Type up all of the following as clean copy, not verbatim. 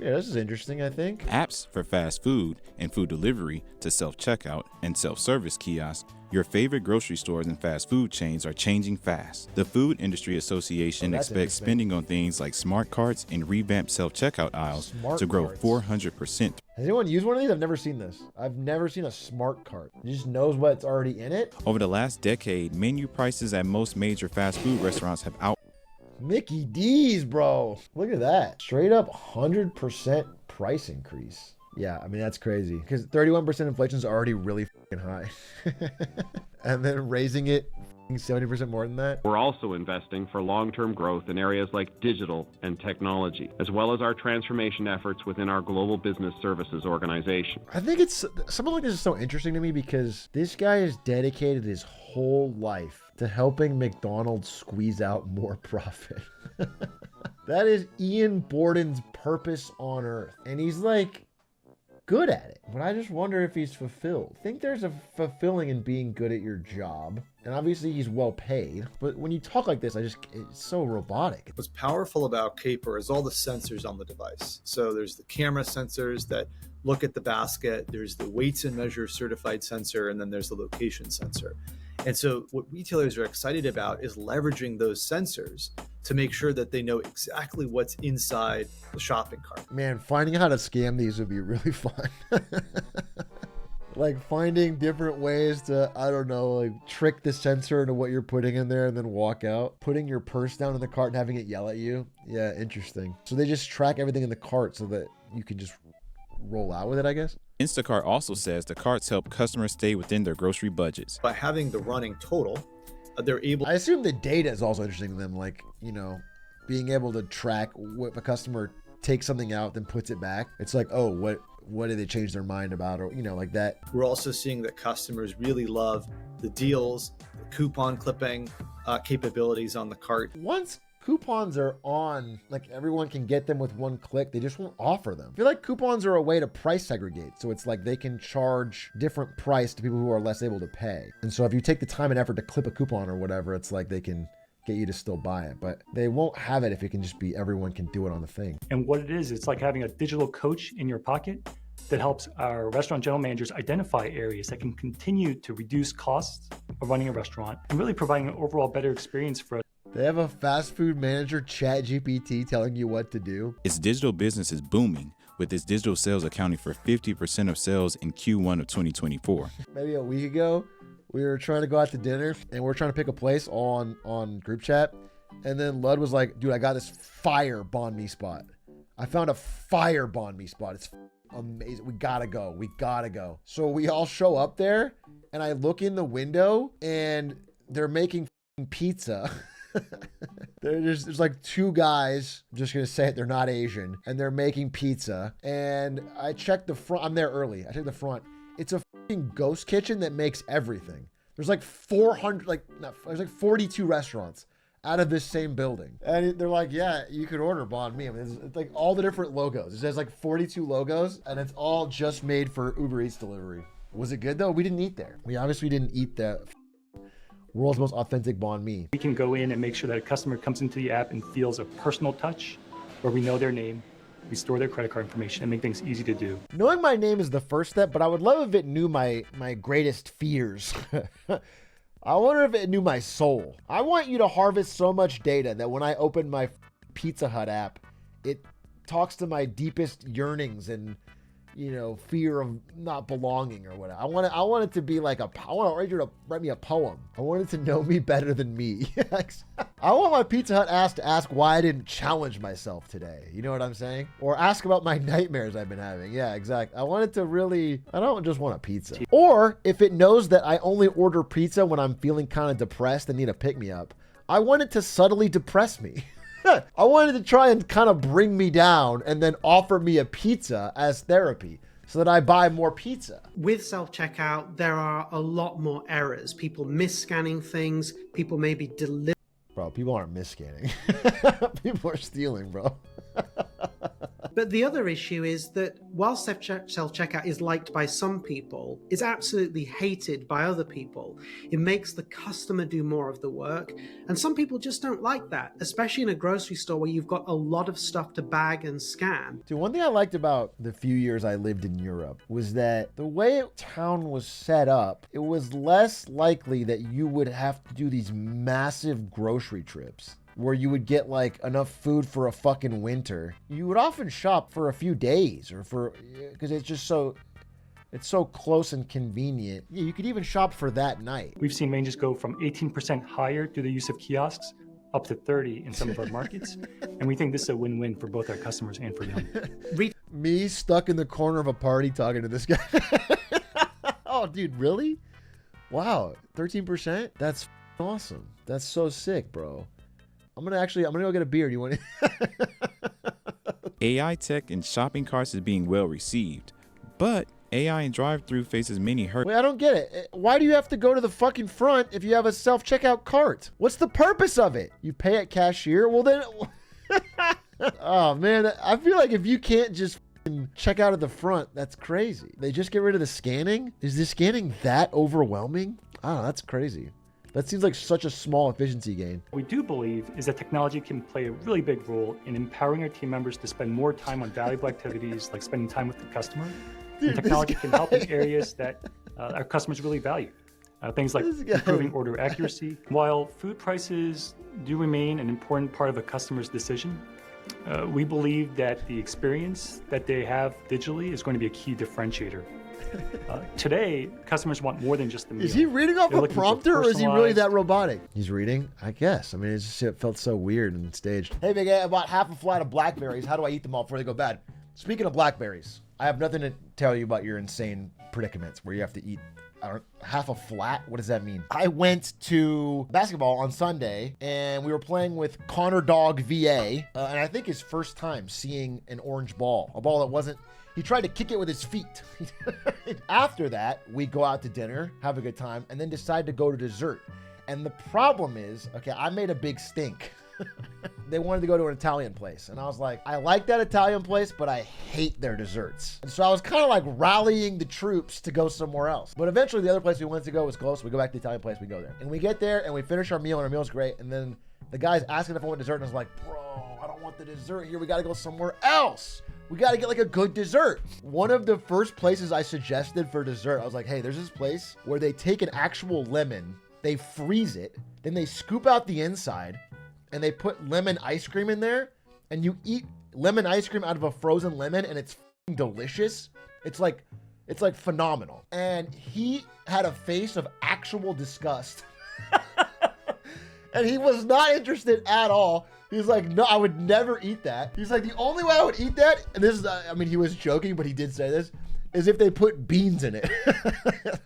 Yeah, this is interesting, I think. Apps for fast food and food delivery to self-checkout and self-service kiosks, your favorite grocery stores and fast food chains are changing fast. The Food Industry Association expects spending on things like smart carts and revamped self-checkout aisles to grow 400%. Has anyone used one of these? I've never seen this. I've never seen a smart cart. It just knows what's already in it. Over the last decade, menu prices at most major fast food restaurants have Mickey D's, bro. Look at that. Straight up 100% price increase. Yeah, I mean, that's crazy. Because 31% inflation is already really fucking high. And then raising it 70% more than that. We're also investing for long-term growth in areas like digital and technology, as well as our transformation efforts within our global business services organization. I think it's something like this is so interesting to me because this guy has dedicated his whole life to helping McDonald's squeeze out more profit. That is Ian Borden's purpose on earth. And he's like good at it. But I just wonder if he's fulfilled. I think there's a fulfilling in being good at your job. And obviously he's well paid. But when you talk like this, it's so robotic. What's powerful about Caper is all the sensors on the device. So there's the camera sensors that look at the basket. There's the weights and measures certified sensor. And then there's the location sensor. And so what retailers are excited about is leveraging those sensors to make sure that they know exactly what's inside the shopping cart. Man, finding out how to scam these would be really fun. Like finding different ways to, I don't know, like trick the sensor into what you're putting in there and then walk out. Putting your purse down in the cart and having it yell at you. Yeah, interesting. So they just track everything in the cart so that you can just roll out with it, I guess. Instacart also says the carts help customers stay within their grocery budgets. By having the running total, they're able... I assume the data is also interesting to them, like, you know, being able to track if a customer takes something out, then puts it back. It's like, oh, what did they change their mind about, or, you know, like that. We're also seeing that customers really love the deals, the coupon clipping capabilities on the cart. Once coupons are on, like everyone can get them with one click, they just won't offer them. I feel like coupons are a way to price segregate. So it's like they can charge different price to people who are less able to pay. And so if you take the time and effort to clip a coupon or whatever, it's like they can get you to still buy it, but they won't have it if it can just be everyone can do it on the thing. And what it is, it's like having a digital coach in your pocket that helps our restaurant general managers identify areas that can continue to reduce costs of running a restaurant and really providing an overall better experience for us. They have a fast food manager, ChatGPT, telling you what to do. Its digital business is booming, with its digital sales accounting for 50% of sales in Q1 of 2024. Maybe a week ago, we were trying to go out to dinner and we're trying to pick a place on group chat. And then Lud was like, dude, I got this fire banh mi spot. I found a fire banh mi spot. It's amazing. We gotta go. We gotta go. So we all show up there and I look in the window and they're making pizza. There's like two guys, I'm just gonna say it, they're not Asian, and they're making pizza. And I checked the front. I'm there early. I checked the front. It's a fucking ghost kitchen that makes everything. There's like 42 restaurants out of this same building. And they're like, yeah, you could order banh mi. I mean, it's like all the different logos. It says like 42 logos, and it's all just made for Uber Eats delivery. Was it good though? We didn't eat there. We obviously didn't eat the world's most authentic banh mi. We can go in and make sure that a customer comes into the app and feels a personal touch where we know their name, we store their credit card information, and make things easy to do. Knowing my name is the first step, but I would love if it knew my greatest fears. I wonder if it knew my soul. I want you to harvest so much data that when I open my Pizza Hut app, it talks to my deepest yearnings and, you know, fear of not belonging or whatever. I want it to be like I want you to write me a poem. I want it to know me better than me. I want my Pizza Hut ass to ask why I didn't challenge myself today. You know what I'm saying? Or ask about my nightmares I've been having. Yeah, exactly. I want it to really, I don't just want a pizza. Or if it knows that I only order pizza when I'm feeling kind of depressed and need a pick-me-up, I want it to subtly depress me. I wanted to try and kind of bring me down and then offer me a pizza as therapy so that I buy more pizza. With self-checkout, there are a lot more errors. People mis-scanning things. People maybe deliver. Bro, people aren't mis-scanning. People are stealing, bro. But the other issue is that while self-checkout is liked by some people, it's absolutely hated by other people. It makes the customer do more of the work. And some people just don't like that, especially in a grocery store where you've got a lot of stuff to bag and scan. Dude, one thing I liked about the few years I lived in Europe was that the way town was set up, it was less likely that you would have to do these massive grocery trips where you would get like enough food for a fucking winter. You would often shop for a few days because it's so close and convenient. Yeah, you could even shop for that night. We've seen ranges go from 18% higher through the use of kiosks up to 30 in some of our markets. And we think this is a win-win for both our customers and for them. Me stuck in the corner of a party talking to this guy. Oh, dude, really? Wow, 13%? That's awesome. That's so sick, bro. I'm gonna go get a beer. Do you want it? AI tech in shopping carts is being well received, but AI in drive-thru faces many hurdles. Wait, I don't get it. Why do you have to go to the fucking front if you have a self-checkout cart? What's the purpose of it? You pay at cashier? Well then, oh man, I feel like if you can't just check out at the front, that's crazy. They just get rid of the scanning? Is the scanning that overwhelming? Oh, that's crazy. That seems like such a small efficiency gain. What we do believe is that technology can play a really big role in empowering our team members to spend more time on valuable activities like spending time with the customer. And technology can help in areas that our customers really value. Things like improving order accuracy. While food prices do remain an important part of a customer's decision, we believe that the experience that they have digitally is going to be a key differentiator. Today, customers want more than just the meal. Is he reading off a prompter or is he really that robotic? He's reading? I guess. I mean, it felt so weird and staged. Hey, big A, I bought half a flat of blackberries. How do I eat them all before they go bad? Speaking of blackberries, I have nothing to tell you about your insane predicaments where you have to eat half a flat. What does that mean? I went to basketball on Sunday and we were playing with Connor Dog VA, and I think his first time seeing an orange ball, a ball that wasn't. He tried to kick it with his feet. After that, we go out to dinner, have a good time, and then decide to go to dessert. And the problem is, okay, I made a big stink. They wanted to go to an Italian place. And I was like, I like that Italian place, but I hate their desserts. And so I was kind of like rallying the troops to go somewhere else. But eventually the other place we wanted to go was close. We go back to the Italian place, we go there. And we get there and we finish our meal and our meal's great. And then the guy's asking if I want dessert. And I was like, bro, I don't want the dessert here. We got to go somewhere else. We got to get like a good dessert. One of the first places I suggested for dessert, I was like, hey, there's this place where they take an actual lemon, they freeze it, then they scoop out the inside, and they put lemon ice cream in there, and you eat lemon ice cream out of a frozen lemon, and it's delicious. It's like phenomenal. And he had a face of actual disgust. And he was not interested at all. He's like, no, I would never eat that. He's like, the only way I would eat that, and this is, I mean, he was joking, but he did say this, is if they put beans in it.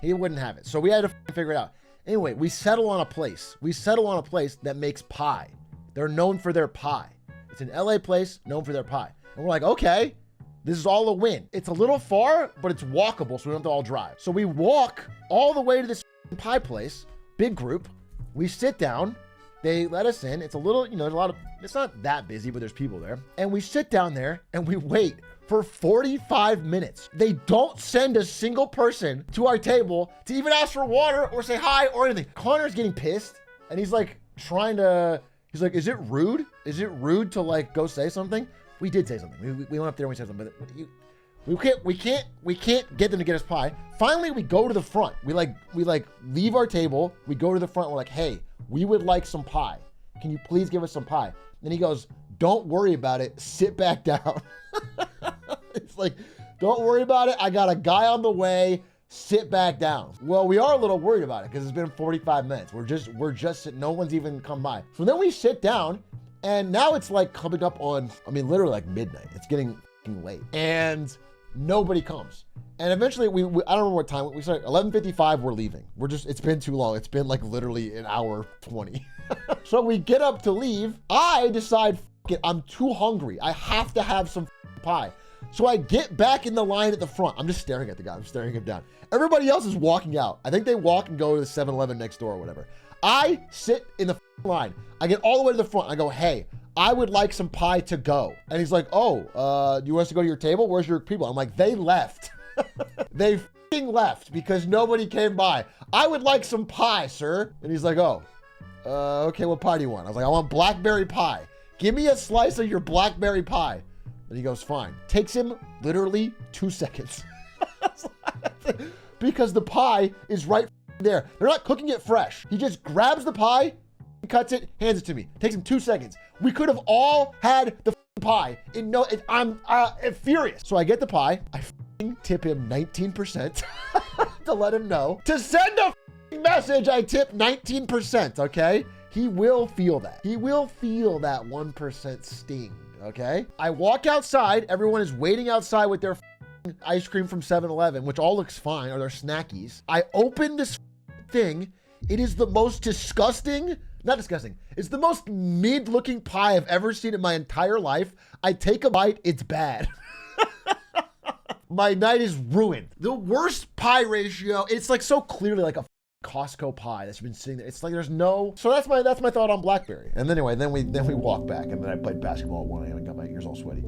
He wouldn't have it. So we had to figure it out. Anyway, we settle on a place. We settle on a place that makes pie. They're known for their pie. It's an LA place known for their pie. And we're like, okay, this is all a win. It's a little far, but it's walkable, so we don't have to all drive. So we walk all the way to this pie place, big group. We sit down. They let us in. It's a little, there's a lot of, it's not that busy, but there's people there. And we sit down there and we wait for 45 minutes. They don't send a single person to our table to even ask for water or say hi or anything. Connor's getting pissed and he's like he's like, is it rude? Is it rude to like go say something? We did say something. We went up there and we said something, but we can't get them to get us pie. Finally, we go to the front. We leave our table. We go to the front. We're like, hey, we would like some pie. Can you please give us some pie? Then he goes, don't worry about it. Sit back down. It's like, don't worry about it. I got a guy on the way. Sit back down. Well, we are a little worried about it because it's been 45 minutes. We're just sitting. No one's even come by. So then we sit down and now it's like coming up on, literally like midnight. It's getting late and nobody comes. And eventually we I don't remember what time we started. 11:55. We're leaving. It's been too long. It's been like literally an hour 20. So we get up to leave. I decide, I'm too hungry. I have to have some pie. So I get back in the line at the front. I'm just staring at the guy. I'm staring him down. Everybody else is walking out. I think they walk and go to the 7-Eleven next door or whatever. I sit in the line. I get all the way to the front. I go, hey, I would like some pie to go. And he's like, oh, do you want us to go to your table? Where's your people? I'm like, they left. They f***ing left because nobody came by. I would like some pie, sir. And he's like, oh, okay, what pie do you want? I was like, I want blackberry pie. Give me a slice of your blackberry pie. And he goes, fine. Takes him literally 2 seconds. Because the pie is right there. They're not cooking it fresh. He just grabs the pie, cuts it, hands it to me. Takes him 2 seconds. We could have all had the pie. I'm furious. So I get the pie. I tip him 19% to let him know. To send a message, I tip 19%, okay? He will feel that. He will feel that 1% sting, okay? I walk outside. Everyone is waiting outside with their ice cream from 7-Eleven, which all looks fine, or their snackies. I open this thing. It is the most disgusting, not disgusting, it's the most mid-looking pie I've ever seen in my entire life. I take a bite, it's bad. My night is ruined. The worst pie ratio, it's like so clearly like a Costco pie that's been sitting there. It's like there's no, so that's my thought on BlackBerry. And anyway, then we walked back, and then I played basketball at 1 a.m. and got my ears all sweaty.